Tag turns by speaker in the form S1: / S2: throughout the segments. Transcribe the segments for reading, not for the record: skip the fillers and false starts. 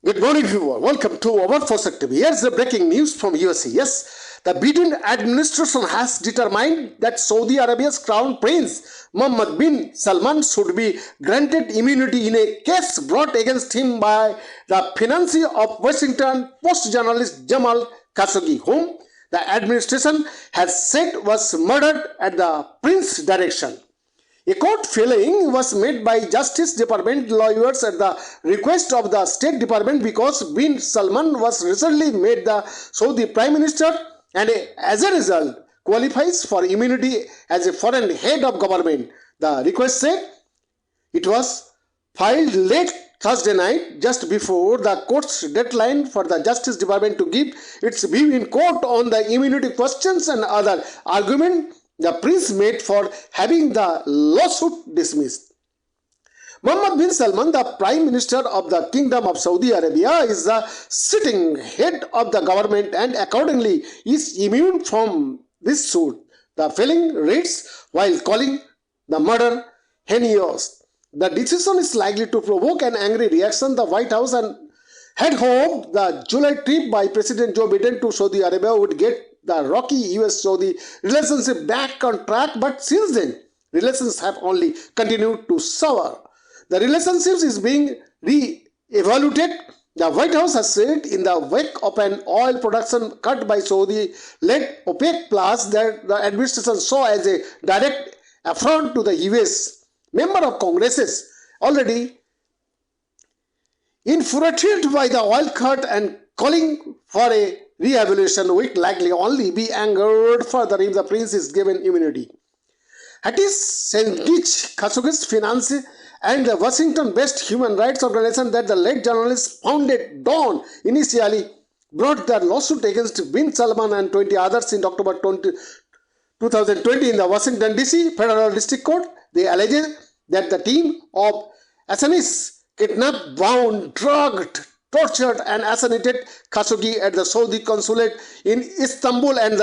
S1: Good morning, viewer. Welcome to our Fossack TV. Here's the breaking news from USA. Yes, the Biden administration has determined that Saudi Arabia's crown prince Mohammed bin Salman should be granted immunity in a case brought against him by the financier of Washington Post journalist Jamal Khashoggi, whom the administration has said was murdered at the prince's direction. A court filing was made by Justice Department lawyers at the request of the State Department because bin Salman was recently made the Saudi Prime Minister and as a result qualifies for immunity as a foreign head of government. The request said it was filed late Thursday night, just before the court's deadline for the Justice Department to give its view in court on the immunity questions and other arguments the prince made for having the lawsuit dismissed. Mohammed bin Salman, the Prime Minister of the Kingdom of Saudi Arabia, is the sitting head of the government and accordingly is immune from this suit. The filing reads, while calling the murder heinous. The decision is likely to provoke an angry reaction. The White House had hoped the July trip by President Joe Biden to Saudi Arabia would get the rocky US-Saudi relationship back on track, but since then, relations have only continued to sour. The relationship is being re-evaluated. The White House has said in the wake of an oil production cut by Saudi-led OPEC Plus that the administration saw as a direct affront to the US. Member of Congress is already infuriated by the oil cut and calling for a re-evaluation will likely only be angered further if the prince is given immunity. Hattis Sendich Khashoggi's finance and the Washington-based human rights organization that the late journalist founded Dawn initially brought their lawsuit against bin Salman and 20 others in October 2020 in the Washington DC Federal District Court. They alleged that the team of assassins kidnapped, bound, drugged, tortured and assassinated Khashoggi at the Saudi consulate in Istanbul and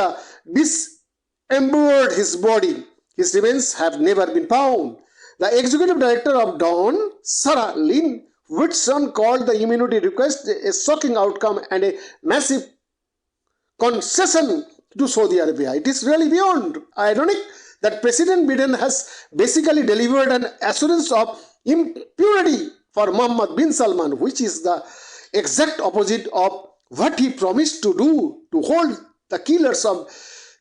S1: dismembered his body. His remains have never been found. The executive director of Dawn, Sarah Lynn Whitson, called the immunity request a shocking outcome and a massive concession to Saudi Arabia. It is really beyond ironic that President Biden has basically delivered an assurance of impunity for Mohammed bin Salman, which is the exact opposite of what he promised to do to hold the killers of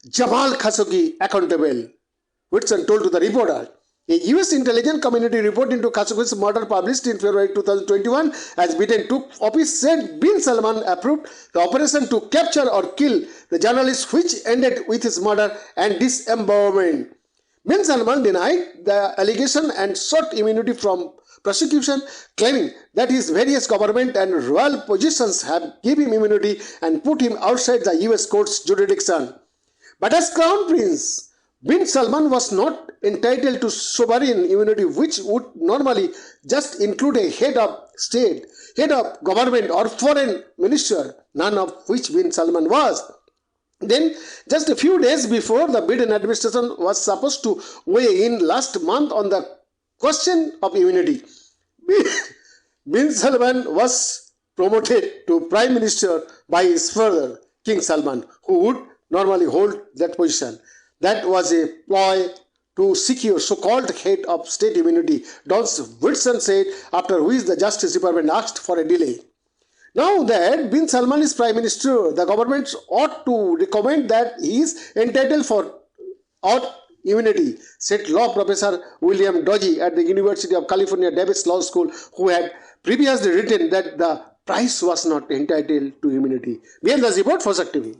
S1: Jamal Khashoggi accountable, Whitson told to the reporter. A US intelligence community report into Khashoggi's murder published in February 2021 as Biden took office said bin Salman approved the operation to capture or kill the journalist, which ended with his murder and dismemberment. Bin Salman denied the allegation and sought immunity from prosecution, claiming that his various government and royal positions have given him immunity and put him outside the US court's jurisdiction. But as Crown Prince, bin Salman was not entitled to sovereign immunity, which would normally just include a head of state, head of government or foreign minister, none of which bin Salman was. Then, just a few days before, the Biden administration was supposed to weigh in last month on the question of immunity. Bin Salman was promoted to Prime Minister by his father, King Salman, who would normally hold that position. That was a ploy to secure so-called head of state immunity, Don Whitson said, after which the Justice Department asked for a delay. Now that bin Salman is Prime Minister, the government ought to recommend that he is entitled for immunity, said law professor William Dodgy at the University of California Davis Law School, who had previously written that the prince was not entitled to immunity. Behind the report, Fossack TV.